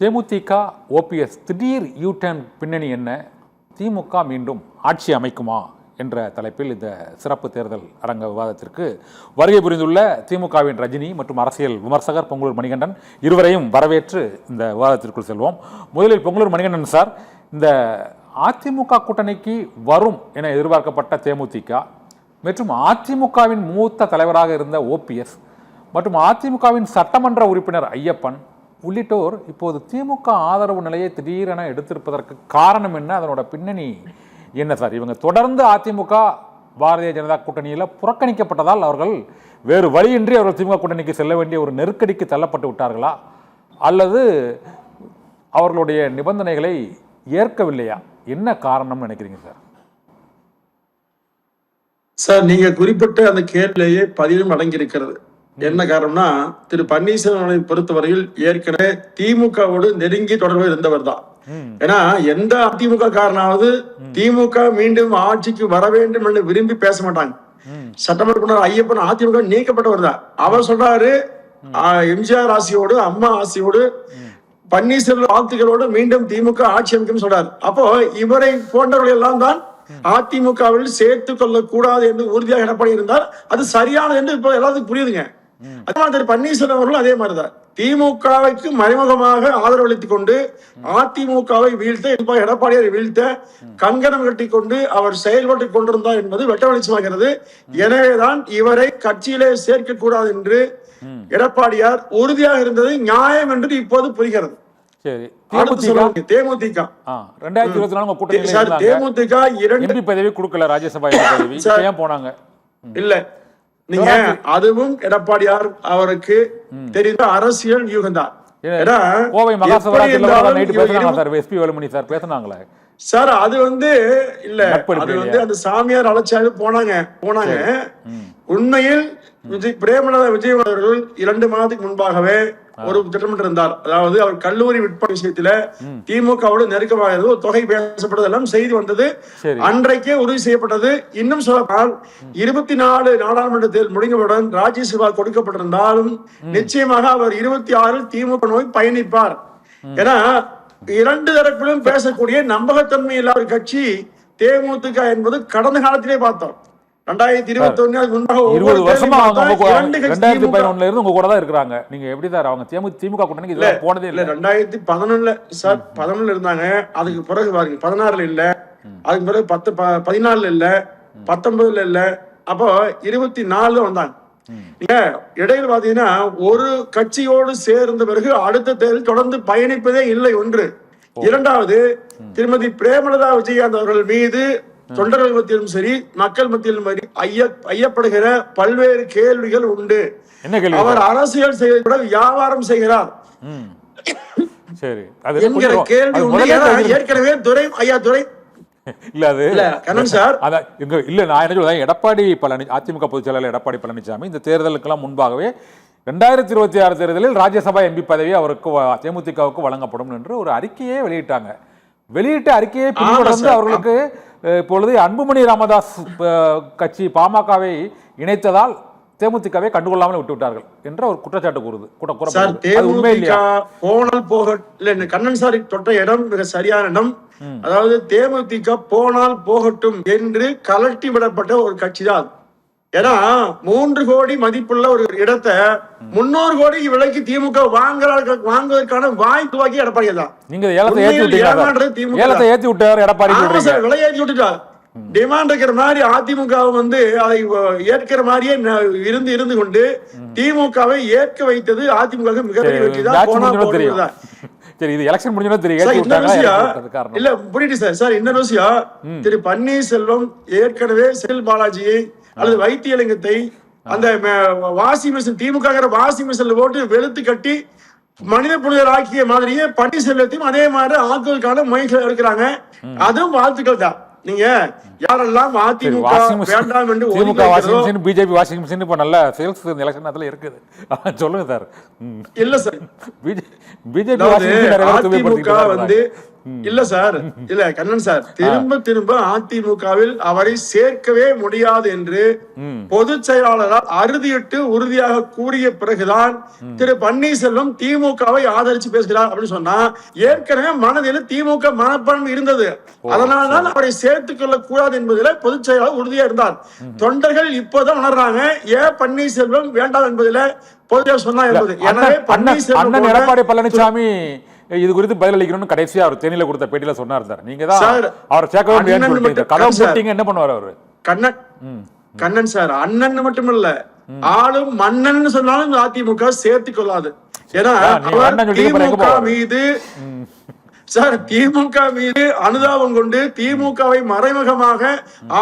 தேமுதிக OPS திடீர் U-turn பின்னணி என்ன, திமுக மீண்டும் ஆட்சி அமைக்குமா என்ற தலைப்பில் இந்த சிறப்பு தேர்தல் அரங்க விவாதத்திற்கு வருகை புரிந்துள்ள திமுகவின் ரஜினி மற்றும் அரசியல் விமர்சகர் பொங்கலூர் மணிகண்டன் இருவரையும் வரவேற்று இந்த விவாதத்திற்குள் செல்வோம். முதலில் பொங்கலூர் மணிகண்டன் சார், இந்த அதிமுக கூட்டணிக்கு வரும் என எதிர்பார்க்கப்பட்ட தேமுதிக மற்றும் அதிமுகவின் மூத்த தலைவராக இருந்த ஓபிஎஸ் மற்றும் அதிமுகவின் சட்டமன்ற உறுப்பினர் ஐயப்பன் உள்ளிட்டோர் இப்போது திமுக ஆதரவு நிலையை திடீரென எடுத்திருப்பதற்கு காரணம் என்ன, அதனோட பின்னணி என்ன சார்? இவங்க தொடர்ந்து அதிமுக பாரதிய ஜனதா கூட்டணியில் புறக்கணிக்கப்பட்டதால் அவர்கள் வேறு வழியின்றி அவர்கள் திமுக கூட்டணிக்கு செல்ல வேண்டிய ஒரு நெருக்கடிக்கு தள்ளப்பட்டு விட்டார்களா, அல்லது அவர்களுடைய நிபந்தனைகளை ஏற்கவில்லையா? என்ன காரணம் நினைக்கிறீங்க சார்? சார், நீங்க குறிப்பிட்ட அந்த கேள்வியிலேயே பதிலும் அடங்கியிருக்கிறது. என்ன காரணம்னா, திரு பன்னீர்செல்வனை பொறுத்தவரையில் ஏற்கனவே திமுகவோடு நெருங்கி தொடர்பு இருந்தவர் தான். ஏன்னா எந்த அதிமுக காரனாவது திமுக மீண்டும் ஆட்சிக்கு வர வேண்டும் என்று விரும்பி பேச மாட்டாங்க. சட்டமன்ற உறுப்பினர் ஐயப்பன் அதிமுக நீக்கப்பட்டவர் தான். அவர் சொல்றாரு, எம்ஜிஆர் ஆசியோடு அம்மா ஆசியோடு பன்னீர்செல்வம் வாழ்த்துக்களோடு மீண்டும் திமுக ஆட்சி அமைக்கும் சொல்றாரு. அப்போ இவரை போன்றவர்கள் எல்லாம் தான் அதிமுகவில் சேர்த்துக் கொள்ள கூடாது என்று உறுதியாக எடப்பாடி இருந்தார். அது சரியானது என்று இப்போ எல்லாத்துக்கும் புரியுதுங்க. அதே மாதிரி பன்னீர்செல்வம் அவர்களும் அதே மாதிரிதான் திமுகவுக்கு மறைமுகமாக ஆதரவு அளித்துக் கொண்டு அதிமுகவை வீழ்த்த, எடப்பாடியை வீழ்த்த கங்கணம் கட்டி கொண்டு அவர் செயல்பட்டுக் கொண்டிருந்தார் என்பது வெட்ட வெளிச்சமாகிறது. எனவேதான் இவரை கட்சியிலே சேர்க்க கூடாது என்று எடப்பாடியார் உறுதியாக இருந்தது நியாயம் என்று இப்போது புரிகிறது. தேமுதிக 2 பதவி கொடுக்கல, ராஜ்யசபா பதவி ஏன் போனாங்க? இல்ல, நீங்க அதுவும் எடப்பாடியார் அவருக்கு தெரிந்த அரசியல் யூகம்தான். கோவை மகாசபா எஸ்பி வேலுமணி சார் பேசினாங்களே சார், அது இல்ல, அது அந்த சாமியார் அழைச்சாரு போனாங்க. உண்மையில் பிரேமலதா விஜயகாந்த் அவர்கள் 2 மாதத்துக்கு முன்பாகவே ஒரு திட்டமிட்டு இருந்தார். அதாவது அவர் கல்லூரி விற்பனை விஷயத்துல திமுகவோடு நெருக்கமாக ஒரு தொகை பேசப்பட்டதெல்லாம் செய்தி வந்தது. அன்றைக்கே உறுதி செய்யப்பட்டது. இன்னும் சொல்லப்போனால் 24 நாடாளுமன்ற தேர்தல் முடிந்தவுடன் ராஜ்யசபா கொடுக்கப்பட்டிருந்தாலும் நிச்சயமாக அவர் 26 திமுக நோய் பயணிப்பார். ஏன்னா 2 தரப்பிலும் பேசக்கூடிய நம்பகத்தன்மை இல்லாத கட்சி தேமுதிக என்பது கடந்த காலத்திலே பார்த்தோம். 2021 வருஷமா 2011 இருந்து உங்க கூட தான் இருக்காங்க. நீங்க எப்படி சார் அவங்க திமுக கூட்டணிக்கு இதுல போனதே இல்ல? 2011 சார் 11 இருந்தாங்க. அதுக்கு பிறகு பாருங்க 16 இல்ல, அதுக்கு பிறகு 14 இல்ல, 19 இல்ல, அப்போ 24 வந்தாங்க. நீங்க இடையில பாத்தீங்கன்னா ஒரு கட்சியோடு சேர்ந்த பிறகு அடுத்த தேர்தல் தொடர்ந்து பயணிப்பதே இல்லை. ஒன்று. இரண்டாவது, திருமதி பிரேமலதா விஜயகாந்த் அவர்கள் மீது தொண்டர்கள் மத்தியிலும் சரி மக்கள் மத்தியிலும் ஐயப்படுகிற பல்வேறு கேள்விகள் உண்டு. அவர் அரசியல் செய்வதை வியாபாரம் செய்கிறார் என்கிற கேள்வி உண்டு. ஏற்கனவே துரை எடப்பாடி அதிமுக பொதுச் செயலாளர் எடப்பாடி பழனிசாமி இந்த தேர்தலுக்கெல்லாம் முன்பாகவே 2026 தேர்தலில் ராஜ்யசபா எம்பி பதவி அவருக்கு தேமுதிகவுக்கு வழங்கப்படும் என்று ஒரு அறிக்கையே வெளியிட்டாங்க. வெளியிட்ட அறிக்கையை பின்தொடர்ந்து அவர்களுக்கு இப்பொழுது அன்புமணி ராமதாஸ் கட்சி பாமகவை இணைத்ததால் தேமுதிகவை கண்டுகொள்ளாமல் விட்டுவிட்டார்கள் என்ற ஒரு குற்றச்சாட்டு கூறுது. கண்ணன் சாரி தொட்ட இடம் மிக சரியான இடம். அதாவது தேமுதிக போனால் போகட்டும் என்று கலட்டி விடப்பட்ட ஒரு கட்சி தான். ஏன்னா 3 கோடி மதிப்புள்ள ஒரு இடத்தை 300 கோடி விலைக்கு திமுக வாங்குவதற்கான வாய்ப்பு வாக்கி எடப்பாடி தான். நீங்க ஏத்தி விட்டார் எடப்பாடி, விலை ஏற்றி விட்டுட்டார். டிமாண்ட் இருக்கிற மாதிரி அதிமுக அதை ஏற்கிற மாதிரியே இருந்து கொண்டு திமுகவை ஏற்க வைத்தது அதிமுக மிகப்பெரிய வெற்றி தான். சரி, இது எலெக்ஷன் முடிஞ்சா தெரியும். இல்ல புரியுது சார். சார் இன்னொரு விஷயம், திரு பன்னீர்செல்வம் ஏற்கனவே செந்தில் பாலாஜியை அல்லது வைத்தியலிங்கத்தை அந்த வாஷிங் மிஷின் திமுக வாஷிங் மிஷின்ல போட்டு வெளுத்து கட்டி மனித புனிதர் ஆக்கிய மாதிரியே பன்னீர்செல்வத்தையும் அதே மாதிரி ஆக்குவதற்கான முயற்சி இருக்கிறாங்க. அதுவும் வாழ்த்துக்கள் தான். நீங்க யாரெல்லாம் அதிமுக வேண்டாம் என்று பிஜேபி வாஷிங் மிஷின் இப்ப நல்ல சேல்ஸ் எலெக்ஷன் அதுல இருக்குது. சொல்லுங்க சார். இல்ல சார், பிஜேபி அதிமுக இல்ல சார், இல்ல கண்ணன் சார், திரும்ப அதிமுகவில் அவரை சேர்க்கவே முடியாது என்று பொதுச் செயலாளரால் அறுதியிட்டு உறுதியாக கூறிய பிறகுதான் திரு பன்னீர்செல்வம் திமுகவை ஆதரிச்சு பேசுகிறார் அப்படின்னு சொன்னா, ஏற்கனவே மனதில் திமுக மனப்பான்மை இருந்தது. அதனால்தான் அவரை சேர்த்துக் கொள்ள கூடாது என்பதில் பொதுச் செயலாளர் உறுதியா இருந்தார். தொண்டர்கள் இப்போதான் உணர்றாங்க ஏன் பன்னீர்செல்வம் வேண்டாம் என்பதில் பொதுவாக சொன்னா என்பது. எனவே பன்னீர்செல்வம் எடப்பாடி பழனிசாமி இது குறித்து பதிலளிக்கணும்னு கடைசியா அவர் தேனியில கொடுத்த பேட்டியில சொன்னார் சார். நீங்க தான் அவர் சேர்க்கவே முடியாது கதவு போட்டீங்க, என்ன பண்ணுவார் அவரு? கண்ணன் சார், அண்ணன் மட்டும் இல்ல, ஆளும் மன்னன் சொன்னாலும் அதிமுக சேர்த்துக் கொள்ளாது. ஏன்னா திமுக மீது சார், திமுக மீது அனுதாபம் கொண்டு திமுகவை மறைமுகமாக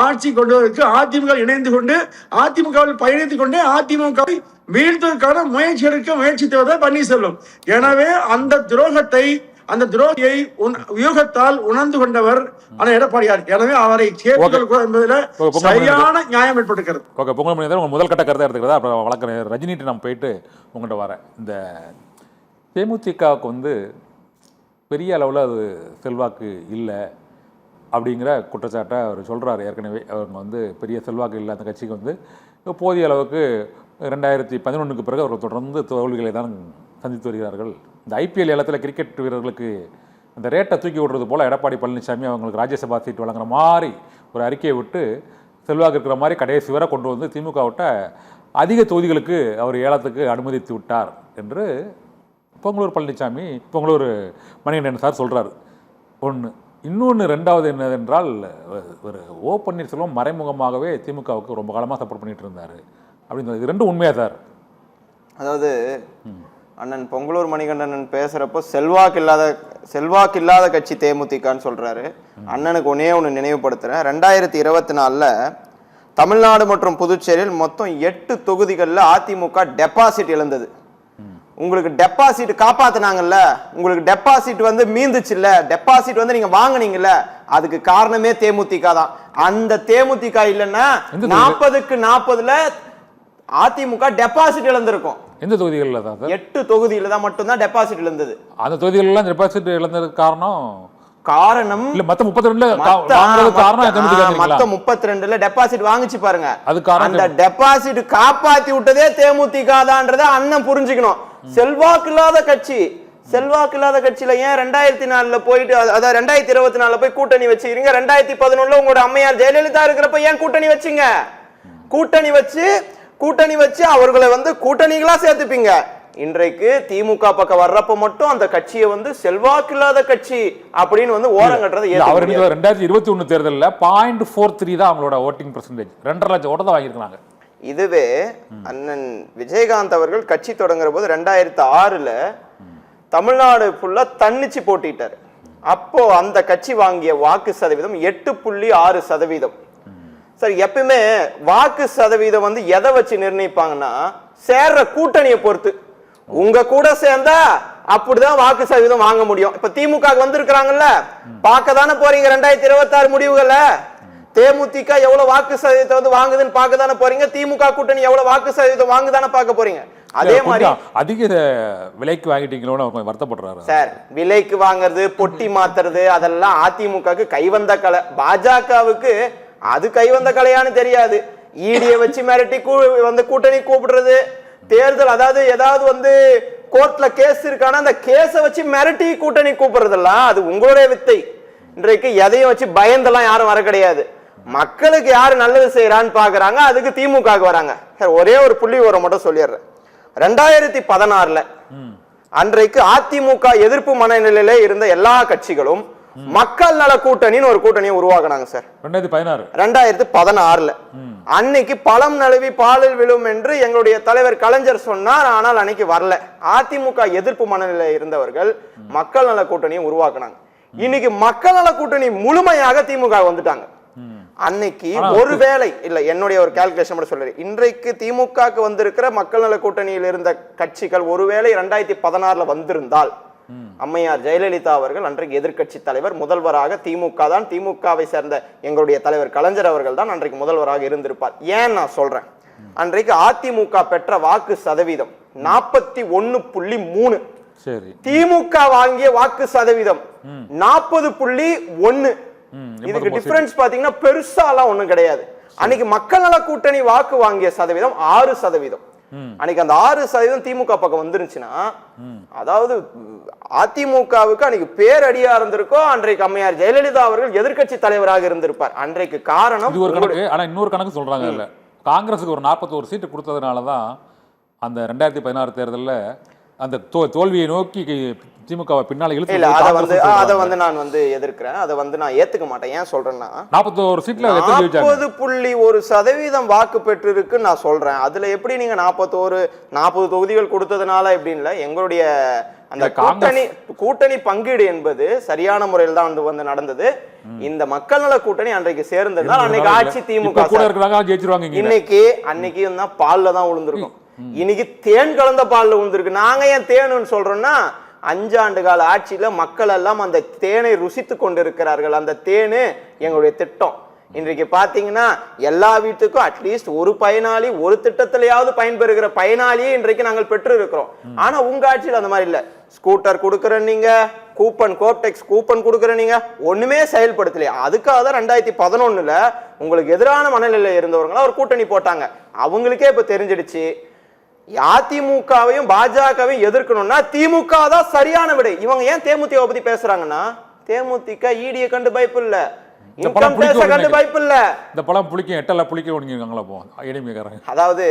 ஆட்சி கொண்டுவதற்கு அதிமுக இணைந்து கொண்டு அதிமுகவில் பயணித்துக் கொண்டு அதிமுகவை வீழ்த்துவதற்கான முயற்சி எடுக்க முயற்சித்தவர் பன்னீர்செல்வம். எனவே அந்த துரோகியை வியூகத்தால் உணர்ந்து கொண்டவர் எடப்பாடியார். எனவே அவரை சேர்த்துக்கொள்ள என்பதில் சரியான நியாயம் ஏற்பட்டிருக்கிறது. ஓகே, பொங்கல் மணி உங்க முதல் கட்ட கருத்தை எடுத்துக்கிறதா? அப்புறம் வழக்கறிஞர் ரஜினிட்டு நம்ம போயிட்டு உங்கள்கிட்ட வரேன். இந்த தேமுதிகவுக்கு பெரிய அளவில் அது செல்வாக்கு இல்லை அப்படிங்கிற குற்றச்சாட்டை அவர் சொல்கிறார். ஏற்கனவே அவங்க பெரிய செல்வாக்கு இல்லை அந்த கட்சிக்கு போதிய அளவுக்கு 2011க்கு பிறகு அவர்கள் தொடர்ந்து தோல்விகளை தான் சந்தித்து வருகிறார்கள். இந்த ஐபிஎல் ஏலத்தில் கிரிக்கெட் வீரர்களுக்கு அந்த ரேட்டை தூக்கி விடுறது போல் எடப்பாடி பழனிசாமி அவங்களுக்கு ராஜ்யசபா சீட் வழங்குற மாதிரி ஒரு அறிக்கையை விட்டு செல்வாக்கு இருக்கிற மாதிரி கடைசி வரை கொண்டு திமுகவிட்ட அதிக தொகுதிகளுக்கு அவர் ஏலத்துக்கு அனுமதித்து விட்டார் என்று பொங்கலூர் பழனிசாமி, பொங்கலூர் மணிகண்டன் சார் சொல்கிறார். ஒன்று. இன்னொன்று, ரெண்டாவது என்னதென்றால், ஒரு ஓ பன்னீர்செல்வம் மறைமுகமாகவே திமுகவுக்கு ரொம்ப காலமாக சப்போர்ட் பண்ணிட்டு இருந்தார் அப்படின்னு. இது ரெண்டும் உண்மையா சார்? அதாவது அண்ணன் பொங்கலூர் மணிகண்டன் பேசுறப்போ செல்வாக்கு இல்லாத கட்சி தேமுதிகன்னு சொல்றாரு. அண்ணனுக்கு ஒன்று நினைவுபடுத்துறேன். 2024 தமிழ்நாடு மற்றும் புதுச்சேரியில் மொத்தம் 8 தொகுதிகளில் அதிமுக டெபாசிட் இழந்தது. உங்களுக்கு டெபாசிட் காப்பாத்தினாங்கல்ல, உங்களுக்கு டெபாசிட் மீந்துச்சுல்ல, டெபாசிட் நீங்க வாங்குனீங்கல்ல, அதுக்கு காரணமே தேமுதிக தான். அந்த தேமுதிக இல்லைன்னா 40க்கு 40ல அதிமுக டெபாசிட் இழந்திருக்கும். எந்த தொகுதிகளில் தான் சார்? 8 தொகுதியில தான் மட்டும்தான் டெபாசிட் இழந்தது. அந்த தொகுதிகளெல்லாம் டெபாசிட் இழந்ததுக்கு காரணம் இல்ல, மத்த 32ல காரணம் மத்த 32ல டெபாசிட் வாங்கிச்சு பாருங்க. அந்த டெபாசிட் காப்பாத்தி விட்டதே தேமுதிக தான்றதை அண்ணன் புரிஞ்சுக்கணும். செல்வாக்கு இல்லாத கட்சியில ஏன் 2004ல போயிட்டு, அதாவது 2024ல போய் கூட்டணி வச்சுக்கிறீங்க? 2011ல உங்களோட அம்மையார் ஜெயலலிதா இருக்கிறப்ப ஏன் கூட்டணி வச்சீங்க? கூட்டணி வச்சு அவர்களை கூட்டணிகளா சேர்த்துப்பீங்க. இன்றைக்கு திமுக பக்கம் வர்றப்ப மட்டும் அந்த கட்சியை செல்வாக்கு இல்லாத கட்சி அப்படின்னு ஓரம் கட்டுறது. அவர் 2021 தேர்தலில் 0.43 தான் அவங்களோட ஓட்டிங் பெர்சன்டேஜ், 2.5 லட்சம் ஓட்டு தான் வாங்கியிருக்காங்க. இதுவே அண்ணன் விஜயகாந்த் அவர்கள் கட்சி தொடங்குற போது 2006ல தமிழ்நாடு ஃபுல்லா தன்னிச்சு போட்டிட்டாரு. அப்போ அந்த கட்சி வாங்கிய வாக்கு சதவீதம் 8.6%. சார், எப்பவுமே வாக்கு சதவீதம் எதை வச்சு நிர்ணயிப்பாங்கன்னா சேர்ற கூட்டணியை பொறுத்து. உங்க கூட சேர்ந்தா அப்படிதான் வாக்கு சதவீதம் வாங்க முடியும். இப்ப திமுக வந்திருக்கிறாங்கல்ல, பார்க்க தானே போறீங்க 2026 முடிவுகளை. தேமுதிக எவ்வளவு வாக்கு சதவீதத்தை வாங்குதுன்னு பார்க்க தானே போறீங்க. திமுக கூட்டணி எவ்வளவு வாக்கு சதவீதம் வாங்குதானே பார்க்க போறீங்க. அதே மாதிரி அதிக விலைக்கு வாங்கிட்டீங்களோன்னு வருத்தப்படுறாரு சார். விலைக்கு வாங்குறது, பொட்டி மாத்துறது, அதெல்லாம் அதிமுகவுக்கு கைவந்த கலை. பாஜகவுக்கு அது கைவந்த கலையான்னு தெரியாது. ஈடிய வச்சு மிரட்டி கூட்டணி கூப்பிடுறது, தேர்தல் அதாவது ஏதாவது கோர்ட்ல கேஸ் இருக்கானா அந்த கேஸை வச்சு மிரட்டி கூட்டணி கூப்பிடுறதெல்லாம் அது உங்களுடைய வித்தை. இன்றைக்கு எதையும் வச்சு பயந்தெல்லாம் யாரும் வர கிடையாது. மக்களுக்கு யாரு நல்லது செய்யறான்னு பாக்குறாங்க, அதுக்கு திமுக வராங்க. ஒரே ஒரு புள்ளி விவரம் மட்டும் சொல்லிடுறேன். 2016ல அன்றைக்கு அதிமுக எதிர்ப்பு மனநிலையில இருந்த எல்லா கட்சிகளும் மக்கள் நல கூட்டணின்னு ஒரு கூட்டணியை உருவாக்குனாங்க சார். 2016ல அன்னைக்கு பழம் நழுவி பாலில் விழும் என்று எங்களுடைய தலைவர் கலைஞர் சொன்னார். ஆனால் அன்னைக்கு வரல. அதிமுக எதிர்ப்பு மனநிலை இருந்தவர்கள் மக்கள் நல கூட்டணியை உருவாக்குனாங்க. இன்னைக்கு மக்கள் நல கூட்டணி முழுமையாக திமுக வந்துட்டாங்க. அன்னைக்கு ஒருவேளை இல்ல, என்னுடைய ஒரு கால்குலேஷன் மட்டும் சொல்றேன். இன்றைக்கு திமுக வந்திருக்கிற மக்கள் நல கூட்டணியில் இருந்த கட்சிகள் ஒருவேளை 2016ல வந்திருந்தால் அம்மையார் ஜெயலலிதா அவர்கள் அன்றைக்கு எதிர்கட்சி தலைவர், முதல்வராக திமுக தான். திமுகவை சேர்ந்த எங்களுடைய தலைவர் கலைஞர் அவர்கள் தான் அன்றைக்கு முதல்வராக இருந்திருப்பார். ஏன் நான் சொல்றேன், அன்றைக்கு அதிமுக பெற்ற வாக்கு சதவீதம் 41.3. சரி. திமுக வாங்கிய வாக்கு சதவீதம் 40.1. இதுக்கு டிஃபரன்ஸ் பாத்தீங்கன்னா பெருசாலாம் ஒண்ணும் கிடையாது. அன்னைக்கு மக்கள் நல கூட்டணி வாக்கு வாங்கிய சதவீதம் 6%. அன்னைக்கு அந்த 6% திமுக பக்கம் வந்துருச்சுன்னா, அதாவது அதிமுகவுக்கு அன்னைக்கு பேரடியா இருந்திருக்கோ. அன்றைக்கு அம்மையார் ஜெயலலிதா அவர்கள் எதிர்க்கட்சி தலைவராக இருந்திருப்பார். அன்றைக்கு காரணம் ஒரு கணக்கு. ஆனா இன்னொரு கணக்கு சொல்றாங்க. இல்ல காங்கிரஸுக்கு ஒரு 41 சீட்டு கொடுத்ததுனாலதான் அந்த 2016 தேர்தலில் அந்த தோல்வியை நோக்கி திமுக பின்னால இழுத்து. அதை நான் எதிர்க்கிறேன். அதை நான் ஏத்துக்க மாட்டேன். ஏன் சொல்றேன்னா 41 சீட்ல 40.1% வாக்கு பெற்று இருக்கு நான் சொல்றேன். அதுல எப்படி நீங்க 40 தொகுதிகள் கொடுத்ததுனால எப்படின்னு எங்களுடைய அந்த கூட்டணி பங்கீடு என்பது சரியான முறையில் தான் நடந்தது. இந்த மக்கள் நல கூட்டணி அன்றைக்கு சேர்ந்ததுனால அன்னைக்கு ஆட்சி திமுக அன்னைக்கு தான் பால்ல தான் விழுந்திருக்கும். இன்னைக்கு தேன் கலந்த பால்ல விழுந்திருக்கு. நாங்க ஏன் தேனுன்னு சொல்றோம்னா 5 ஆண்டு கால ஆட்சியில மக்கள் எல்லாம் அந்த தேனை ருசித்து கொண்டிருக்கிறார்கள். அந்த தேனு எங்களுடைய திட்டம். இன்றைக்கு பாத்தீங்கன்னா எல்லா வீட்டுக்கும் அட்லீஸ்ட் ஒரு பயனாளி ஒரு திட்டத்திலேயாவது பயன்பெறுகிற பயனாளியே இன்றைக்கு நாங்கள் பெற்று இருக்கிறோம். ஆனா உங்க ஆட்சியில் அந்த மாதிரி இல்ல. ஸ்கூட்டர் கொடுக்குற நீங்க, கூப்பன் கோப்டெக்ஸ் கூப்பன் கொடுக்குற நீங்க ஒண்ணுமே செயல்படுத்தலையா. அதுக்காக தான் 2011 உங்களுக்கு எதிரான மனநிலையில இருந்தவங்களா ஒரு கூட்டணி போட்டாங்க. அவங்களுக்கே இப்ப தெரிஞ்சிடுச்சு அதிமுகவையும் பாஜகவையும் எதிர்க்கணும்னா திமுக தான் சரியான விடை. இவங்க ஏன் தேமுதிக பத்தி பேசுறாங்கன்னா, தேமுதிக ஈடியை கண்டு பயப்பு இல்ல, இன்கம் டேக்ஸ் கண்டு பயப்பு இல்ல. இந்த பழம் புளிக்கும் எட்டல புளிக்க. அதாவது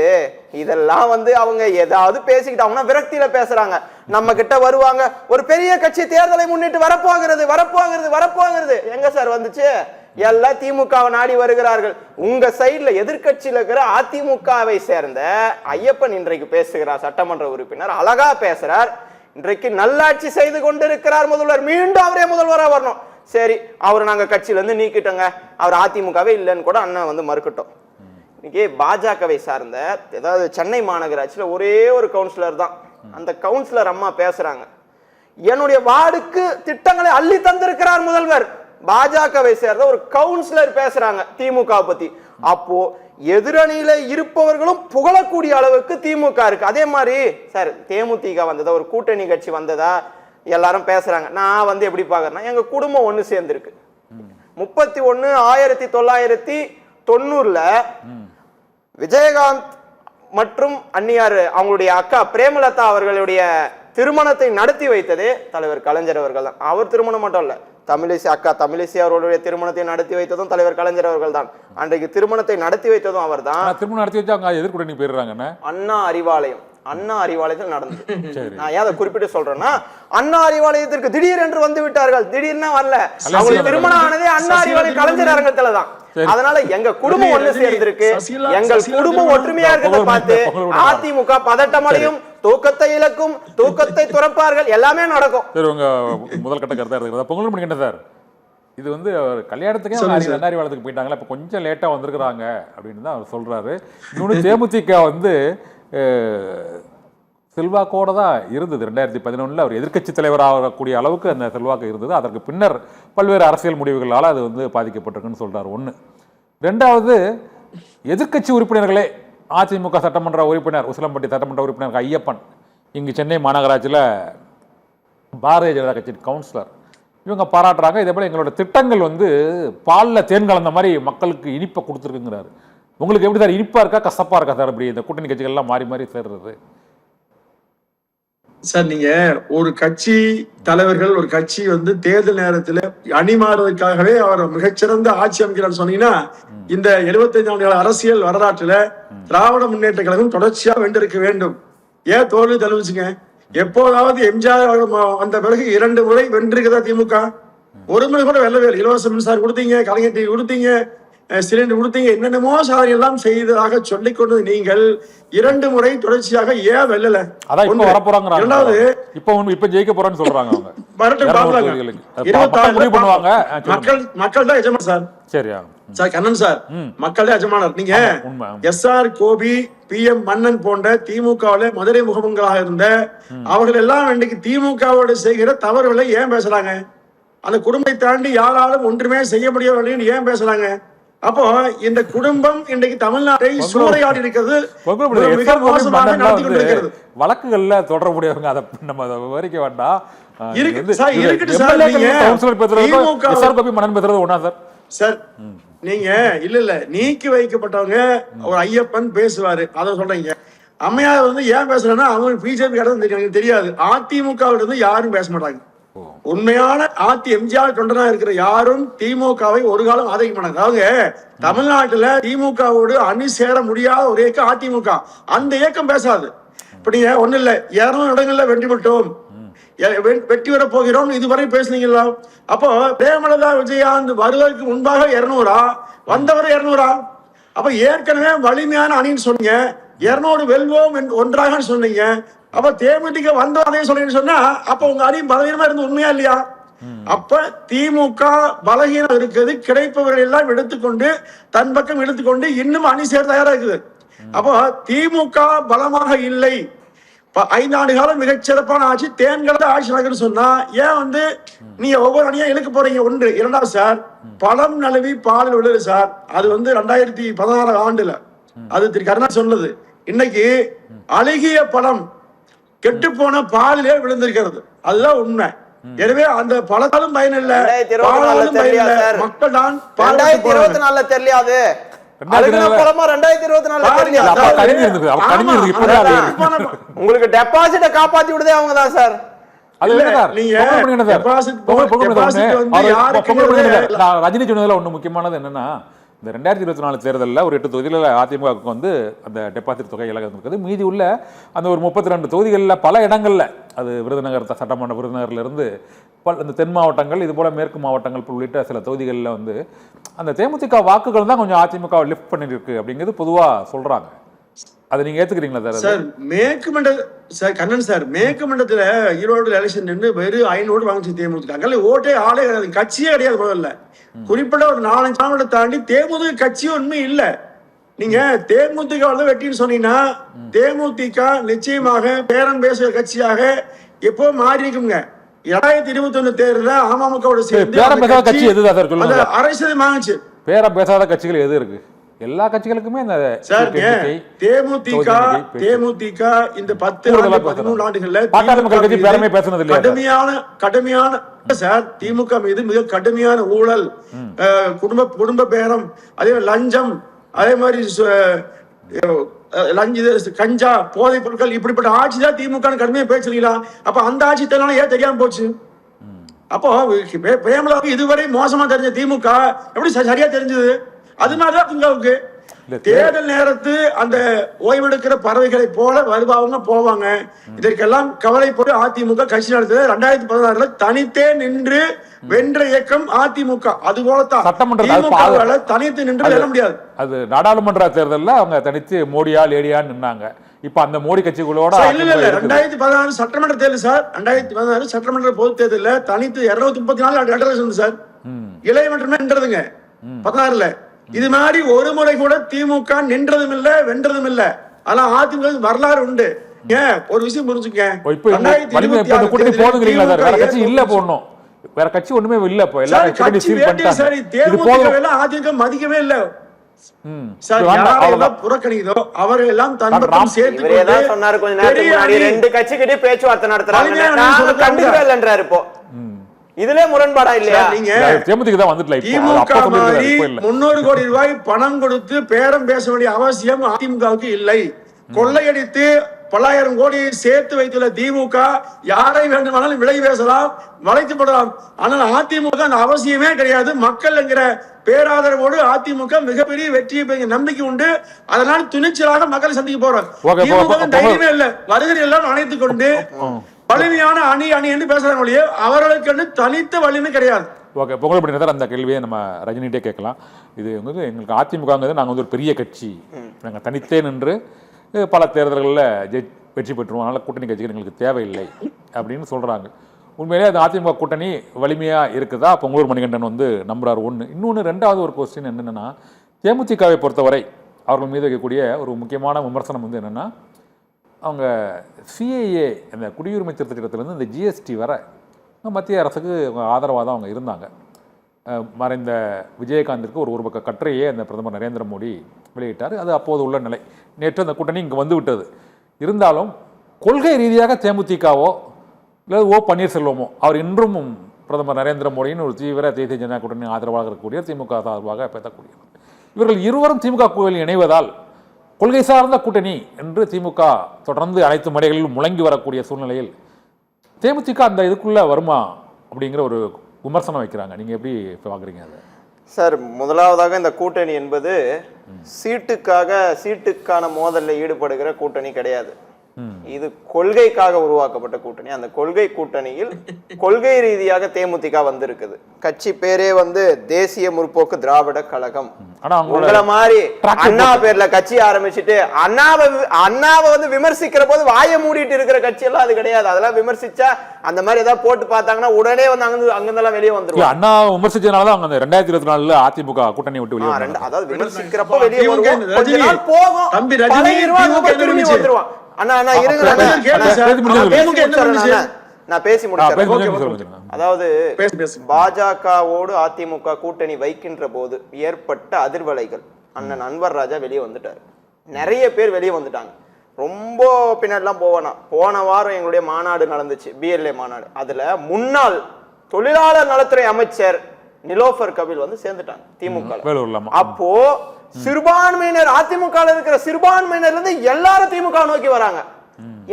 இதெல்லாம் அவங்க ஏதாவது பேசிக்கிட்டாங்கன்னா விரக்தியில பேசுறாங்க. நம்ம கிட்ட வருவாங்க, ஒரு பெரிய கட்சி தேர்தலை முன்னிட்டு வரப்போகிறது. எங்க சார் வந்துச்சு? எல்லாம் திமுக நாடி வருகிறார்கள். உங்க சைடுல எதிர்கட்சியில இருக்கிற அதிமுகவை சேர்ந்த ஐயப்பன் இன்றைக்கு பேசுகிறார். சட்டமன்ற உறுப்பினர் அழகா பேசுறார். இன்றைக்கு நல்லாட்சி செய்து கொண்டிருக்கிறார் முதல்வர். மீண்டும் அவரே முதல்வரா வரணும். சரி, அவர் நாங்க கட்சியில இருந்து நீக்கிட்டோங்க, அவர் அதிமுகவே இல்லைன்னு கூட அண்ணன் மறுக்கட்டும். இன்னைக்கு பாஜகவை சார்ந்த ஏதாவது சென்னை மாநகராட்சியில ஒரே ஒரு கவுன்சிலர் தான். அந்த கவுன்சிலர் அம்மா பேசுறாங்க, என்னுடைய வார்டுக்கு திட்டங்களை அள்ளி தந்திருக்கிறார் முதல்வர். பாஜகவை சேர்ந்த ஒரு கவுன்சிலர் பேசுறாங்க திமுக பத்தி. அப்போ எதிரணியில இருப்பவர்களும் புகழக்கூடிய அளவுக்கு திமுக இருக்கு. அதே மாதிரி சார் தேமுதிக வந்ததா, ஒரு கூட்டணி கட்சி வந்ததா எல்லாரும் பேசுறாங்க. நான் எப்படி பாக்குறேன்னா, எங்க குடும்பம் ஒண்ணு சேர்ந்திருக்கு. 31/1990 விஜயகாந்த் மற்றும் அன்னியார் அவங்களுடைய அக்கா பிரேமலதா அவர்களுடைய திருமணத்தை நடத்தி வைத்ததே தலைவர் கலைஞர் அவர்கள் தான். அவர் திருமணம் மட்டும் இல்ல, அக்கா தமிழிசை அவர்களுடைய திருமணத்தை நடத்தி வைத்ததும் தலைவர் கலைஞர் அவர்கள் தான். அன்றைக்கு திருமணத்தை நடத்தி வைத்ததும் அவர் தான். திருமணம் நடத்தி வச்சு அவங்க எதிர்கூட்டணி போயிடுறாங்க. அண்ணா அறிவாலயத்தில் நடந்தது. நான் ஏன் அதை குறிப்பிட்டு சொல்றேன்னா, அண்ணா அறிவாலயத்திற்கு திடீர் என்று வந்து விட்டார்கள். திடீர்னா வரல, அவங்களுக்கு திருமணம் ஆனதே அண்ணா அறிவாலயம் கலைஞர் அரங்கத்துல தான். அதனால எங்க குடும்பம் ஒண்ணு சேர்ந்திருக்கு, எங்கள் குடும்பம் ஒற்றுமையா இருக்கிறத பார்த்து அதிமுக பதட்டமடையும், தூக்கத்தை இழக்கும், தூக்கத்தை துறப்பார்கள், எல்லாமே நடக்கும். உங்க முதல் கட்ட கருத்தா இருக்கிறதா பொங்கல் பண்ணிக்கிட்ட சார்? இது கல்யாணத்துக்கே அண்ணாரிவாளத்துக்கு போயிட்டாங்களா, இப்போ கொஞ்சம் லேட்டா வந்திருக்கிறாங்க அப்படின்னு தான் அவர் சொல்றாரு. இன்னொன்று தேமுதிக செல்வாக்கோட தான் இருந்தது. 2011 அவர் எதிர்க்கட்சி தலைவராகக்கூடிய அளவுக்கு அந்த செல்வாக்கு இருந்தது. அதற்கு பின்னர் பல்வேறு அரசியல் முடிவுகளால் அது பாதிக்கப்பட்டிருக்குன்னு சொல்றாரு. ஒன்று. ரெண்டாவது, எதிர்க்கட்சி உறுப்பினர்களே அதிமுக சட்டமன்ற உறுப்பினர், உசிலம்பட்டி சட்டமன்ற உறுப்பினர் ஐயப்பன் இங்கு சென்னை மாநகராட்சியில் பாரதிய ஜனதா கட்சி கவுன்சிலர், இவங்க பாராட்டுறாங்க. இதே போல் எங்களோட திட்டங்கள் பாலில் தேன் கலந்த மாதிரி மக்களுக்கு இனிப்பை கொடுத்துருக்குங்கிறாரு. உங்களுக்கு எப்படி சார், இனிப்பா இருக்கா கசப்பா இருக்கா சார் அப்படி இந்த கூட்டணி கட்சிகள்லாம் மாறி மாறி சேர்றது? சார், நீங்க ஒரு கட்சி தலைவர்கள் ஒரு கட்சி தேர்தல் நேரத்துல அணி மாறுவதற்காகவே அவர் மிகச்சிறந்த ஆட்சி அமைக்கிறார் சொன்னீங்கன்னா, இந்த 75 ஆண்டுகள் அரசியல் வரலாற்றுல திராவிட முன்னேற்ற கழகம் தொடர்ச்சியா வென்றிருக்க வேண்டும். ஏன் தோல்வி தழுவிச்சுங்க? எப்போதாவது எம்ஜிஆர் வந்த பிறகு 2 முறை வென்றிருக்கதா திமுக? ஒரு முறை கூட வெல்லவே இல்லை. இலவச மின்சாரம் கொடுத்தீங்க, கலைஞர் டிவி கொடுத்தீங்க, சிலிண்டர் கொடுத்தீங்க, என்னென்னமோ சாதனை எல்லாம் செய்ததாக சொல்லிக் கொண்டு நீங்கள் 2 முறை தொடர்ச்சியாக ஏன் வெல்லல? இரண்டாவது, இப்ப ஜெயிக்க போறான்னு சொல்றாங்க அவங்க. மக்கள் தான் எஜமானர் சார். சரியா சார்? கண்ணன் சார், மக்கள் தான் எஜமானர். நீங்க SR கோபி, PM மன்னன் போன்ற திமுகவில மதுரை முகமங்களாக இருந்த அவர்கள் எல்லாம் இன்னைக்கு திமுகவோட செய்கிற தவறுகளை ஏன் பேசுறாங்க? அந்த குடும்பத்தை தாண்டி யாராலும் ஒன்றுமே செய்ய முடியவில்லைன்னு ஏன் பேசுறாங்க? அப்போ இந்த குடும்பம் இன்றைக்கு தமிழ்நாட்டை சூறையாடி இருக்கிறது, மிக மோசமாக நடத்தி கொண்டிருக்கிறது. வழக்குகள்ல தொடரக்கூடியவங்க அதை நம்ம விவரிக்க வேண்டாம். சார் நீங்க இல்ல நீக்கி வைக்கப்பட்டவங்க ஒரு ஐயப்பன் பேசுவாரு, அதை சொல்றீங்க. அம்மையார் வந்து ஏன் பேசுறேன்னா அவங்க பிஜேபி எனக்கு தெரியாது. அதிமுக யாரும் பேச மாட்டாங்க. உண்மையான எம்ஜிஆர் தொண்டனா இருக்கிற யாரும் திமுகவை ஒரு காலம் ஆதரிக்க மாட்டாங்க. அவங்க தமிழ்நாட்டுல திமுகவோடு அணி சேர முடியாத ஒரு இயக்கம் அதிமுக. அந்த இயக்கம் பேசாது. இப்ப நீங்க ஒண்ணு இல்ல 200 இடங்கள்ல வெற்றி பெற்றோம், வெற்றி பெற போகிறோம் இதுவரை பேசுனீங்களா? அப்போ பிரேமலதா விஜயகாந்த் வருவதற்கு முன்பாக 200 வந்தவரை 200. அப்ப ஏற்கனவே வலிமையான அணின்னு சொன்னீங்க, 200 வெல்வோம் ஒன்றாக சொன்னீங்க. அப்ப தேமுதிக வந்ததே சொல்றீங்கன்னு சொன்னா அப்ப உங்க அணி பலவீனமா இருந்து உண்மையா இல்லையா? அப்ப திமுக பலகீனம் இருக்குது, கிடைப்பவர்கள் எல்லாம் எடுத்துக்கொண்டு தன் பக்கம் எடுத்துக்கொண்டு இன்னும் அணி சேர தயாரா இருக்குது. அப்போ திமுக பலமாக இல்லை, 5 ஆண்டு காலம் மிகச்சிறப்பான ஆட்சி, தேன்கலந்த ஆட்சி நடக்குன்னு சொன்னா ஏன் வந்து நீங்க ஒவ்வொரு அணியா இழுக்க போறீங்க? ஒன்று. இரண்டாவது சார், பழம் நழுவி பாலில் விழுது சார். அது வந்து 2016 ஆண்டுல அது திரு கருணாநிதி சொன்னது. இன்னைக்கு அழுகிய பழம் கெட்டு போன பாலிலே விழுந்திருக்கிறது, அதுதான் உண்மை. எனவே அந்த பழத்தாலும் பயன் இல்ல, பாலாலும் பயன் இல்ல, மக்கள் தான் 2024 தெரியாது. உங்களுக்கு டெபாசிட்ட காப்பாத்தி விடுதே அவங்க தான் சார். ரஜினி சொன்னதுல ஒண்ணு முக்கியமானது என்னன்னா, இந்த 2024 தேர்தலில் ஒரு 8 தொகுதிகளில் அதிமுகவுக்கு வந்து அந்த டெபாசிட் தொகை இலக்கம் இருக்குது. மீதி உள்ள அந்த ஒரு 32 தொகுதிகளில் பல இடங்களில், அது விருதுநகர் சட்டமன்ற விருதுநகர்லேருந்து இந்த தென் மாவட்டங்கள், இது போல் மேற்கு மாவட்டங்கள் உள்ளிட்ட சில தொகுதிகளில் வந்து அந்த தேமுதிக வாக்குகள் தான் கொஞ்சம் அதிமுக லிஃப்ட் பண்ணிருக்கு அப்படிங்கிறது பொதுவாக சொல்கிறாங்க. அதை நீங்கள் ஏற்றுக்கிறீங்களா சார்? சார் மேற்கு மண்ட சார் கண்ணன் சார், மேற்கு மண்டலத்தில் ஈரோடு எலெக்ஷன் நின்று வெறும் 500 வாங்கிச்சு தேமுதிக. அங்கே ஓட்டே ஆளே கிடையாது, கட்சியே கிடையாது. முதல்ல குறிப்பிட்ட ஒரு 4-5 மாவட்டத்தை தாண்டி தேமுதிக கட்சி உண்மை இல்ல. நீங்க தேமுதிக வெட்டின்னு சொன்னீங்கன்னா தேமுதிக நிச்சயமாக பேரம் பேசுகிற கட்சியாக எப்போ மாறி இருக்குங்க. 2021 தேர்தல அமமுகவோட சேர்ந்து அரசியல் வாங்குச்சு. பேரம் பேசாத கட்சிகள் எது இருக்கு? எல்லா கட்சிகளுக்குமே இந்த தேமுதிக இந்த 10-13 ஆண்டுகள்ல கடுமையான சார் திமுக மீது மிக கடுமையான ஊழல், குடும்ப பேரம், அதே லஞ்சம், அதே மாதிரி கஞ்சா, போதைப் பொருட்கள், இப்படிப்பட்ட ஆட்சி தான் திமுக கடுமையா பேசுறீங்களா? அப்ப அந்த ஆட்சி தரனால ஏன் தெரியாம போச்சு? அப்போ பிரேமலாவுக்கு இதுவரை மோசமா தெரிஞ்ச திமுக எப்படி சரியா தெரிஞ்சது? அதனாலதான் திமுகவுக்கு தேர்தல் நேரத்து அந்த ஓய்வெடுக்கிற பறவைகளை போல வருவாங்க போவாங்க. இதற்கெல்லாம் கவலைப்பட்டு அதிமுக கட்சி நடத்தது 2016 தனித்தே நின்று வென்ற இயக்கம் அதிமுக. அது போலத்தான் சட்டமன்ற தனித்து நின்று வெல்ல முடியாது. அது நாடாளுமன்ற தேர்தலில் அவங்க தனித்து மோடியா லேடியான்னு நின்னாங்க. இப்ப அந்த மோடி கட்சிகளோட 2016 சட்டமன்ற தேர்தல் சார், 2016 சட்டமன்ற பொது தேர்தலில் தனித்து 234 சார், இளையமன்றமே நின்றதுங்க 16ல. இது மாதிரி ஒரு முறை கூட திமுக நின்றதும் இல்ல வென்றதும் இல்ல. ஆனா அதிமுக வரலாறு உண்டு. ஏன் ஒரு விஷயம் புரிஞ்சுக்க, வேற கட்சி ஒண்ணுமே இல்ல. அதிமுக மதிக்கவே இல்ல. புறக்கணிதோ அவரெல்லாம் சொன்னாரு. கொஞ்ச நேரத்துக்கு முன்னாடி 2 கட்சிகிட்டே பேச்சுவார்த்தை நடத்துறாங்க, கண்டுக்கவே இல்லன்றாரு. இப்போ இதுல முரண்பாடா இல்லையா? திமுக மாதிரி 300 கோடி ரூபாய் பணம் கொடுத்து பேரம் பேச வேண்டிய அவசியம் அதிமுகவுக்கு இல்லை. கொள்ளையடித்து 9,000 கோடி சேர்த்து வைத்துள்ள திமுக யாரை வேண்டுமானாலும் விலை பேசலாம், வளைத்து போடலாம். ஆனால் அதிமுக அந்த அவசியமே கிடையாது. மக்கள் என்கிற பேராதரவோடு அதிமுக மிகப்பெரிய வெற்றியை நம்பிக்கை உண்டு. அதனால் துணிச்சலாக மக்களை சந்திக்க போறோம். திமுக தைரியமே இல்லை. வருகிற எல்லாம் அணைத்துக் கொண்டு வலிமையான அணி என்று பேசுறாங்க, அவர்களுக்கு தனித்த வலிமை கிடையாது. ஓகே, பொங்கல் அந்த கேள்வியை நம்ம ரஜினிகிட்டே கேட்கலாம். இது வந்து எங்களுக்கு அதிமுகங்கிறது நாங்கள் வந்து ஒரு பெரிய கட்சி, நாங்கள் தனித்தே நின்று பல தேர்தல்களில் வெற்றி பெற்றுவோம், அதனால் கூட்டணி கட்சிகள் எங்களுக்கு தேவையில்லை அப்படின்னு சொல்கிறாங்க. உண்மையிலே அது அதிமுக கூட்டணி வலிமையாக இருக்குதா? பொங்கலூர் மணிகண்டன் வந்து நம்புறாரு. ஒன்று. இன்னொன்று, ரெண்டாவது ஒரு கொஸ்டின் என்னென்னா, தேமுதிகவை பொறுத்தவரை அவர்கள் மீது வைக்கக்கூடிய ஒரு முக்கியமான விமர்சனம் வந்து என்னென்னா, அவங்க சிஏஏ அந்த குடியுரிமை திருத்த சட்டத்திலேருந்து இந்த ஜிஎஸ்டி வர மத்திய அரசுக்கு ஆதரவாக தான் அவங்க இருந்தாங்க. மறைந்த விஜயகாந்திற்கு ஒரு பக்க கட்டுரையே அந்த பிரதமர் நரேந்திர மோடி வெளியிட்டார். அது அப்போது உள்ள நிலை. நேற்று அந்த கூட்டணி இங்கே வந்து விட்டது. இருந்தாலும் கொள்கை ரீதியாக தேமுதிகவோ இல்லை ஓ பன்னீர்செல்வமோ, அவர் இன்றும் பிரதமர் நரேந்திர மோடியின் ஒரு தீவிர தேசிய ஜனநாயக கூட்டணி ஆதரவாக இருக்கக்கூடிய திமுக சார்பாக பேசக்கூடியவர். இவர்கள் இருவரும் திமுக கூட்டணியில் இணைவதால் கொள்கை சார்ந்த கூட்டணி என்று திமுக தொடர்ந்து அனைத்து மேடைகளிலும் முழங்கி வரக்கூடிய சூழ்நிலையில் தேமுதிக அந்த இதுக்குள்ள வருமா அப்படிங்கிற ஒரு விமர்சனம் வைக்கிறாங்க. நீங்க எப்படி பார்க்குறீங்க அதை? சார், முதலாவதாக இந்த கூட்டணி என்பது சீட்டுக்கான மோதலில் ஈடுபடுகிற கூட்டணி கிடையாது. இது கொள்கைக்காக உருவாக்கப்பட்ட கூட்டணி. அந்த கொள்கை கூட்டணியில் கொள்கை ரீதியாக தேமுதிக வந்திருக்குது. கட்சி பேரே தேசிய முற்போக்கு திராவிட கழகம். உங்களை மாதிரி அண்ணா பேர்ல கட்சி ஆரம்பிச்சுட்டு அண்ணாவை விமர்சிக்கிற போது வாயை மூடிட்டு இருக்கிற கட்சி எல்லாம் அது கிடையாது. அதெல்லாம் விமர்சிச்சா அந்த மாதிரி ஏதாவது போட்டு பார்த்தாங்கன்னா உடனே அங்கிருந்தெல்லாம் வெளியே வந்துருவாங்க. அண்ணா விமர்சிச்சதுனாலதான் அங்க 2024 அதிமுக கூட்டணி விட்டு வெளியே, அதாவது விமர்சிக்கிறப்ப வெளியே வருவோம், கொஞ்ச நாள் போகும், திரும்பி வந்துருவான். அண்ணா இருங்க, நான் பேசி முடிச்சேன். அதாவது பாஜகவோடு அதிமுக கூட்டணி வைக்கின்ற போது ஏற்பட்ட அதிர்வலைகள், அண்ணன் அன்வர் ராஜா வெளியே வந்துட்டார், நிறைய பேர் வெளியே வந்துட்டாங்க. ரொம்ப பின்னாடிலாம் போன வாரம் எங்களுடைய மாநாடு நடந்துச்சு, பிஎல்ஏ மாநாடு. அதுல முன்னாள் தொழிலாளர் நலத்துறை அமைச்சர் நிலோஃபர் கபில் சேர்ந்துட்டாங்க திமுக. அப்போ சிறுபான்மையினர், அதிமுக இருக்கிற சிறுபான்மையினர் இருந்து எல்லாரும் திமுக நோக்கி வராங்க.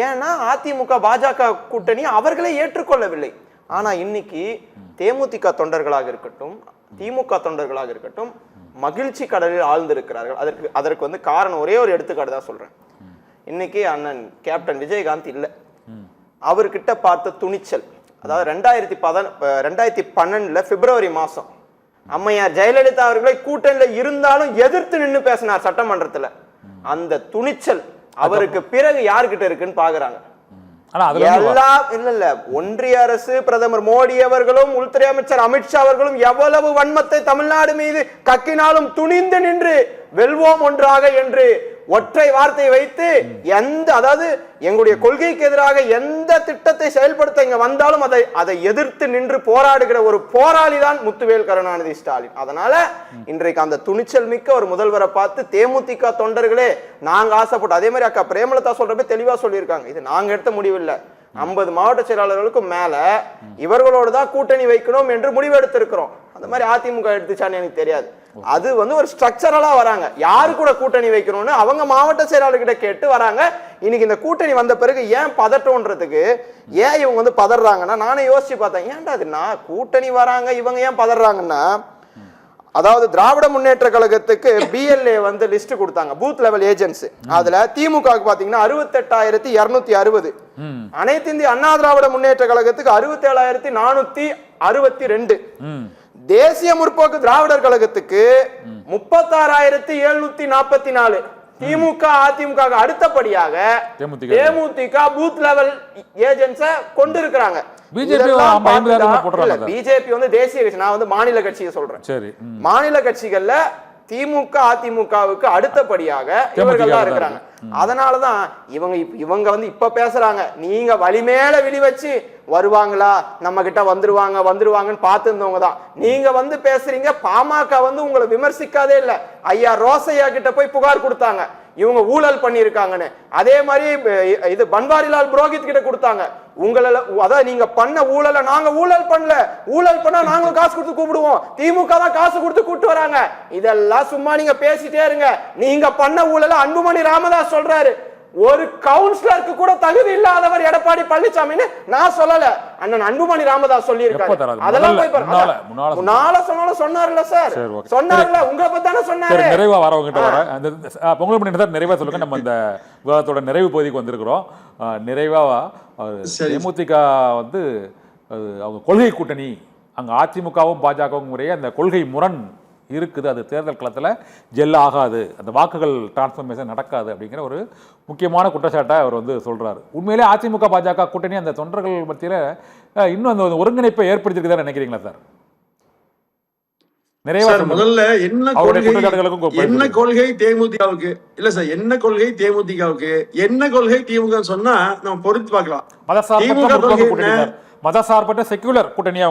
ஏன்னா அதிமுக பாஜக கூட்டணி அவர்களே ஏற்றுக்கொள்ளவில்லை. ஆனா இன்னைக்கு தேமுதிக தொண்டர்களாக இருக்கட்டும், திமுக தொண்டர்களாக இருக்கட்டும், மகிழ்ச்சி கடலில் ஆழ்ந்திருக்கிறார்கள். அதற்கு காரணம் ஒரே ஒரு எடுத்துக்காட்டு தான் சொல்றேன். இன்னைக்கு அண்ணன் கேப்டன் விஜயகாந்த் இல்ல, அவர்கிட்ட பார்த்த துணிச்சல், அதாவது 2012 பிப்ரவரி மாசம் அம்மையார் ஜெயலலிதா அவர்களை கூட்டணியில இருந்தாலும் எதிர்த்து நின்று பேசினார் சட்டமன்றத்துல. அந்த துணிச்சல் அவருக்கு பிறகு யாருக்கிட்ட இருக்குன்னு பாக்குறாங்க. இல்ல ஒன்றிய அரசு, பிரதமர் மோடி அவர்களும் உள்துறை அமைச்சர் அமித்ஷா அவர்களும் எவ்வளவு வன்மத்தை தமிழ்நாடு மீது கக்கினாலும் துணிந்து நின்று வெல்வோம் ஒன்றாக என்று ஒற்றை வார்த்தை வைத்து அதாவது எங்களுடைய கொள்கைக்கு எதிராக எந்த திட்டத்தை செயல்படுத்த இங்க வந்தாலும் அதை எதிர்த்து நின்று போராடுகிற ஒரு போராளி தான் முத்துவேல் கருணாநிதி ஸ்டாலின். அதனால இன்றைக்கு அந்த துணிச்சல் மிக்க ஒரு முதல்வரை பார்த்து தேமுதிக தொண்டர்களே நாங்க ஆசைப்பட்டு, அதே மாதிரி அக்கா பிரேமலதா சொல்றப்ப தெளிவா சொல்லியிருக்காங்க, இது நாங்க எடுத்த முடிவில்லை, 50 மாவட்ட செயலாளர்களுக்கும் மேல இவர்களோடு தான் கூட்டணி வைக்கணும் என்று முடிவெடுத்திருக்கிறோம். அந்த மாதிரி அதிமுக எடுத்துச்சான்னு எனக்கு தெரியாது. அது ஒரு ஸ்ட்ரக்சரலா வராங்க, யாரு கூட கூட்டணி வைக்கணும்னு அவங்க மாவட்ட செயலாளர்கிட்ட கேட்டு வராங்க. இன்னைக்கு இந்த கூட்டணி வந்த பிறகு ஏன் பதட்டம்ன்றதுக்கு ஏன் இவங்க பதறாங்கன்னா, நானே யோசிச்சு பார்த்தேன், ஏன்டா அதுன்னா கூட்டணி வராங்க இவங்க ஏன் பதறாங்கன்னா, அதாவது திராவிட முன்னேற்ற கழகத்துக்கு பிஎல்ஏ லிஸ்ட் கொடுத்தாங்க, பூத் லெவல் ஏஜென்ட்ஸ். அதுல திமுக பாத்தீங்கன்னா 68,260, அனைத்து இந்திய அண்ணா திராவிட முன்னேற்ற கழகத்துக்கு 67,462, தேசிய முற்போக்கு திராவிடர் கழகத்துக்கு 36,744. திமுக அதிமுக அடுத்தபடியாக தேமுதிக பூத் லெவல் ஏஜென்ட்ஸ கொண்டு இருக்கிறாங்க. பிஜேபி தேசிய கட்சி, நான் மாநில கட்சியை சொல்றேன். மாநில கட்சிகள்ல திமுக அதிமுகவுக்கு அடுத்தபடியாக இவர்கள் தான் இருக்கிறாங்க. அதனாலதான் இவங்க இப்ப பேசுறாங்க, நீங்க வழி மேல விழி வச்சு வருவாங்களா, நம்ம கிட்ட வந்துருவாங்கன்னு பார்த்து இருந்தவங்க தான் நீங்க பேசுறீங்க. பாமக உங்களை விமர்சிக்காதே இல்ல, ஐயா ரோசையா கிட்ட போய் புகார் கொடுத்தாங்க, இவங்க ஊழல் பண்ணிருக்காங்கன்னு. அதே மாதிரி இது பன்வாரிலால் புரோஹித் கிட்ட கொடுத்தாங்க, அதாவது நீங்க பண்ண ஊழல நாங்க ஊழல் பண்ணல, ஊழல் பண்ணா நாங்களும் காசு கொடுத்து கூப்பிடுவோம், திமுக தான் காசு கொடுத்து கூப்பிட்டு வராங்க. இதெல்லாம் சும்மா நீங்க பேசிட்டே இருங்க. நீங்க பண்ண ஊழல அன்புமணி ராமதாஸ் சொல்றாரு, ஒரு கவுன்சிலருக்கு கூட தகுதி இல்லாதவர் எடப்பாடி பழனிசாமின்னு நான் சொல்லல, அண்ணன் அன்புமணி ராமதாஸ் சொல்லி இருக்காரு. அதெல்லாம் போய் முன்னால சொன்னார்ல சார், சொன்னார்ல, உங்களை பத்தி தானே சொன்னாரு. நிறைவா வரவங்கிட்ட வர அந்த பொங்கல் பண்ணி நிறைவா சொல்லுங்க. நம்ம இந்த விவாதத்தோட நிறைவு பகுதிக்கு வந்திருக்கிறோம். நிறைவா தேமுதிக அவங்க கொள்கை கூட்டணி, அங்க அதிமுகவும் பாஜகவும் முறையே அந்த கொள்கை முரண் இருக்குது, அது தேர்தல் களத்தில் ஜெல் ஆகாது, அந்த வாக்குகள் டிரான்ஸ்ஃபர்மேஷன் நடக்காது அப்படிங்கிற ஒரு முக்கியமான குற்றச்சாட்டை அவர் சொல்றாரு. உண்மையிலே அதிமுக பாஜக கூட்டணி அந்த தொண்டர்கள் மத்தியில் இன்னும் அந்த ஒருங்கிணைப்பை ஏற்படுத்திருக்குதான் நினைக்கிறீங்களா சார்? முதல்ல என்ன கொள்கை தேமுதிகவுக்கு இல்ல சார், என்ன கொள்கை தேமுதிகவுக்கு, என்ன கொள்கை திமுக சொன்னா நம்ம பொறுத்து பார்க்கலாம். மதசார்பற்ற மதசார்பற்ற செக்குலர் கூட்டணியா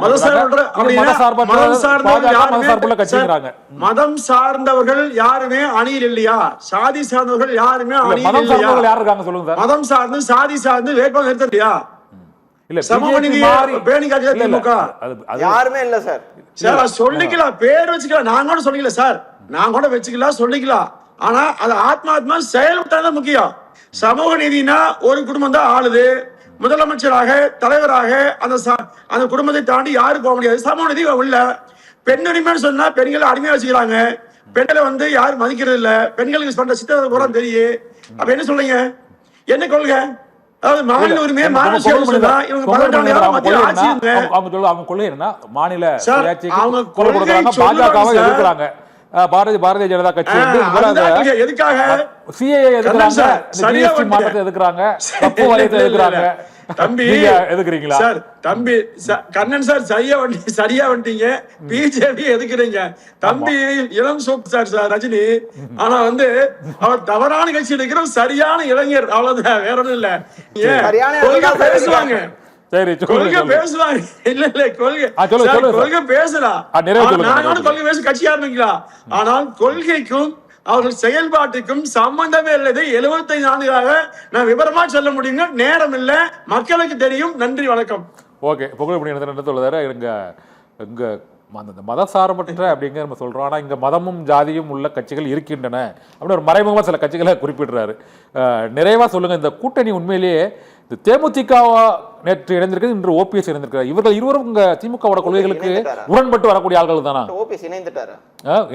மதம் சார்ந்தவர்கள் யாருமே அணியில் இல்லையா? சாதி சார்ந்தவர்கள் யாருமே அணியில் இல்லையா? யார் இருக்காங்க சொல்லுங்க சார். மதம் சார்ந்து சாதி சார்ந்து வேட்பாளர் நிறுத்த இல்லையா? இல்ல சமூகநீதி பேணி காக்கிற திமுக யாருமே இல்ல சார். சார் சொல்லிக்கலாம், பேர் வச்சுக்கலாம், நான் கூட சொல்லிக்கல சார், நான் கூட வச்சுக்கலாம் சொல்லிக்கலாம். ஆனா அது ஆத்மாத்மா செயல்பட்டாதான் முக்கியம். சமூக நீதினா ஒரு குடும்பம் தான் ஆளுது. முதலமைச்சராக தலைவராக அந்த குடும்பத்தை தாண்டி யாரும் போக முடியாது. சமூக நீதி உள்ள பெண்ணுரிமைன்னு சொன்னா பெண்களை அடிமையா வச்சுக்கிறாங்க. பெண்களை யாரும் மதிக்கிறது இல்ல. பெண்களுக்கு பண்ற சித்திரவதை பூரா தெரியும். அப்ப என்ன சொல்றீங்க? என்ன கொள்கை? அதாவது மாநில உரிமை மாநில கொள்கை என்ன? மாநில பாஜகவை எதிர்க்கிறாங்க. பாரதிய ஜனதா கட்சி எதுக்காக சிஏஏ எதிர்க்கிறாங்க, ஜிஎஸ்டி மாற்றத்தை எதிர்க்கிறாங்க, தப்பு வரையத்தை எதிர்க்கிறாங்க. தம்பி எதுக்குறீங்களா? சார் தம்பி கண்ணன் சார் சரியா வந்துட்டீங்க. பிஜேபி எதுக்குறீங்க தம்பி? இளம் சார் ரஜினி. ஆனா அவர் தவறான கட்சி இருக்கிற சரியான இளைஞர், அவ்வளவுதான், வேற ஒண்ணும் இல்ல. பேசுவாங்க, கொள்கை பேசுவாங்க. இல்ல கொள்கை பேசலாம், நானும் கொள்கை பேச கட்சி ஆரம்பிக்கலாம். ஆனால் கொள்கைக்கும் அவர்கள் செயல்பாட்டுக்கும் சம்பந்தமே இல்லை. 75 ஆண்டுகளாக நான் விவரமா சொல்ல முடியுங்க, நேரம் இல்ல, மக்களுக்கு தெரியும். நன்றி, வணக்கம். ஓகே, புகழ்படி என்ன சொல்லுதாரு இங்க மத சார்பற்ற அப்படிங்கிற நம்ம சொல்றோம். ஆனா இங்க மதமும் ஜாதியும் உள்ள கட்சிகள் இருக்கின்றன அப்படின்னு ஒரு மறைமுகமா சில கட்சிகளை குறிப்பிடுறாரு. நிறைவா சொல்லுங்க, இந்த கூட்டணி உண்மையிலேயே தேமுதிக நேற்று இணைந்திருக்கு, இன்று ஓபிஎஸ் இணைந்திருக்கிறார். இவர்கள் இருவரும் இங்க திமுகவோட கொள்கைகளுக்கு உடன்பட்டு வரக்கூடிய ஆள்கள் தானா? ஓபிஎஸ் இணைந்துட்டாரு,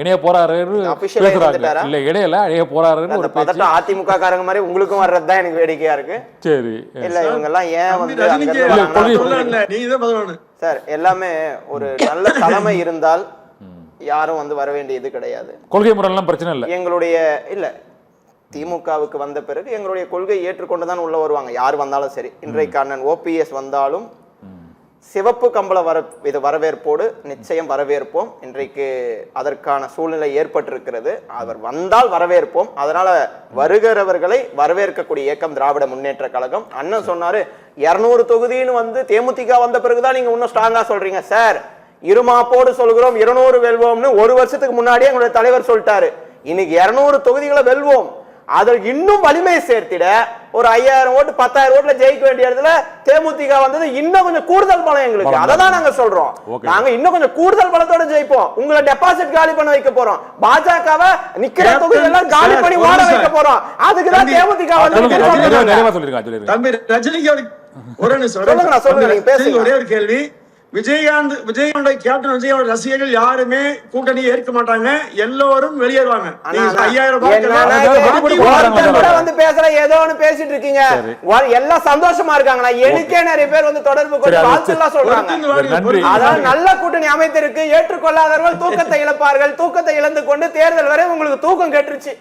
இணைய போறாரு பேசுறாங்க. இல்ல இணையல, இணைய போறாருன்னு ஒரு பேச்சு. அதிமுக காரங்க மாதிரி உங்களுக்கும் வர்றதுதான் எனக்கு வேடிக்கையா இருக்கு. சரி, இல்ல இவங்க எல்லாம் ஏன் சார், எல்லாமே ஒரு நல்ல தலைமை இருந்தால் யாரும் வர வேண்டியது கிடையாது. கொள்கை முறையெல்லாம் பிரச்சனை இல்லை. எங்களுடைய இல்ல திமுகவுக்கு வந்த பிறகு எங்களுடைய கொள்கை ஏற்றுக்கொண்டுதான் உள்ள வருவாங்க, யார் வந்தாலும் சரி. இன்றைக்கு அண்ணன் ஓபிஎஸ் வந்தாலும் சிவப்பு கம்பள வரவேற்போடு நிச்சயம் வரவேற்போம். இன்றைக்கு அதற்கான சூழ்நிலை ஏற்பட்டிருக்கிறது. அவர் வந்தால் வரவேற்போம். அதனால வருகிறவர்களை வரவேற்கக்கூடிய இயக்கம் திராவிட முன்னேற்ற கழகம். அண்ணன் சொன்னாரு 200 தொகுதின்னு தேமுதிக வந்த பிறகுதான் நீங்க இன்னும் ஸ்ட்ராங்கா சொல்றீங்க. சார், இருமாப்போடு சொல்கிறோம் 200 வெல்வோம்னு ஒரு வருஷத்துக்கு முன்னாடியே எங்களுடைய தலைவர் சொல்லிட்டாரு. இன்னைக்கு 200 தொகுதிகளை வெல்வோம். அதற்கு இன்னும் வலிமை சேர்த்திட ஒரு 5000 ஓட்டு 10000 ஓட்டுல ஜெயிக்க வேண்டிய இடத்துல தேமுதிக வந்தது இன்னும் கொஞ்சம் கூடுதல் பலம் எங்களுக்கு. அததான் நாங்க சொல்றோம், நாங்க இன்னும் கொஞ்சம் கூடுதல் பலத்தோட ஜெயிப்போம். உங்களை டெபாசிட் காலி பண்ண வைக்க போறோம். பாஜகவை நிக்கிற தொகுதி எல்லாம் காலி பண்ணி ஓட வைக்க போறோம். அதுக்குதான் தேமுதிக ஒரே ஒரு கேள்வி. விஜயகாந்த் கேப்டன் விஜயோட ரசிகர்கள் யாருமே கூட்டணி ஏற்க மாட்டாங்க, எல்லோரும் வெளியேறுவாங்க. 5000 பேசுற ஏதோ ஒண்ணு பேசிட்டு இருக்கீங்க, எல்லாம் சந்தோஷமா இருக்காங்க. எனக்கே நிறைய பேர் தொடர்பு கொண்டு வாழ்த்துலாம் சொல்றாங்க. அதாவது நல்ல கூட்டணி அமைத்திருக்கு, ஏற்றுக்கொள்ளாதவர்கள் தூக்கத்தை இழப்பார்கள். தூக்கத்தை இழந்து கொண்டு தேர்தல் வரை உங்களுக்கு தூக்கம் கெட்டுருச்சு.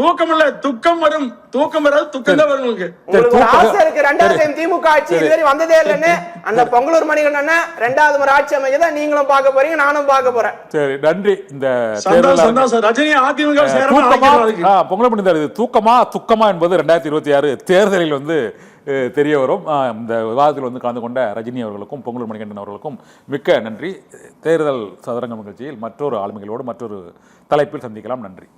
தூக்கம் இல்ல, துக்கம் வரும். தூக்கம் வராது, துக்கம் தான் வரும். உங்களுக்கு ஆசை இருக்கு 2வது டைம் திமுக ஆட்சி இதுவரை வந்ததே இல்லைன்னு. அந்த பொங்கலூர் மணிகண்டன் 2வது முறை ஆட்சி அமைச்சதான் நீங்களும் பார்க்க போறீங்க, நானும் பார்க்க போறேன். சரி, நன்றி. இந்த ரஜினி அதிமுக பொங்கல் பண்ணிருந்தாரு. தூக்கமா துக்கமா என்பது 2026 தேர்தலில் தெரிய வரும். இந்த விவாதத்தில் கலந்து கொண்ட ரஜினி அவர்களுக்கும் பொங்கலூர் மணிகண்டன் அவர்களுக்கும் மிக்க நன்றி. தேர்தல் சதுரங்க நிகழ்ச்சியில் மற்றொரு ஆளுமைகளோடு மற்றொரு தலைப்பில் சந்திக்கலாம். நன்றி.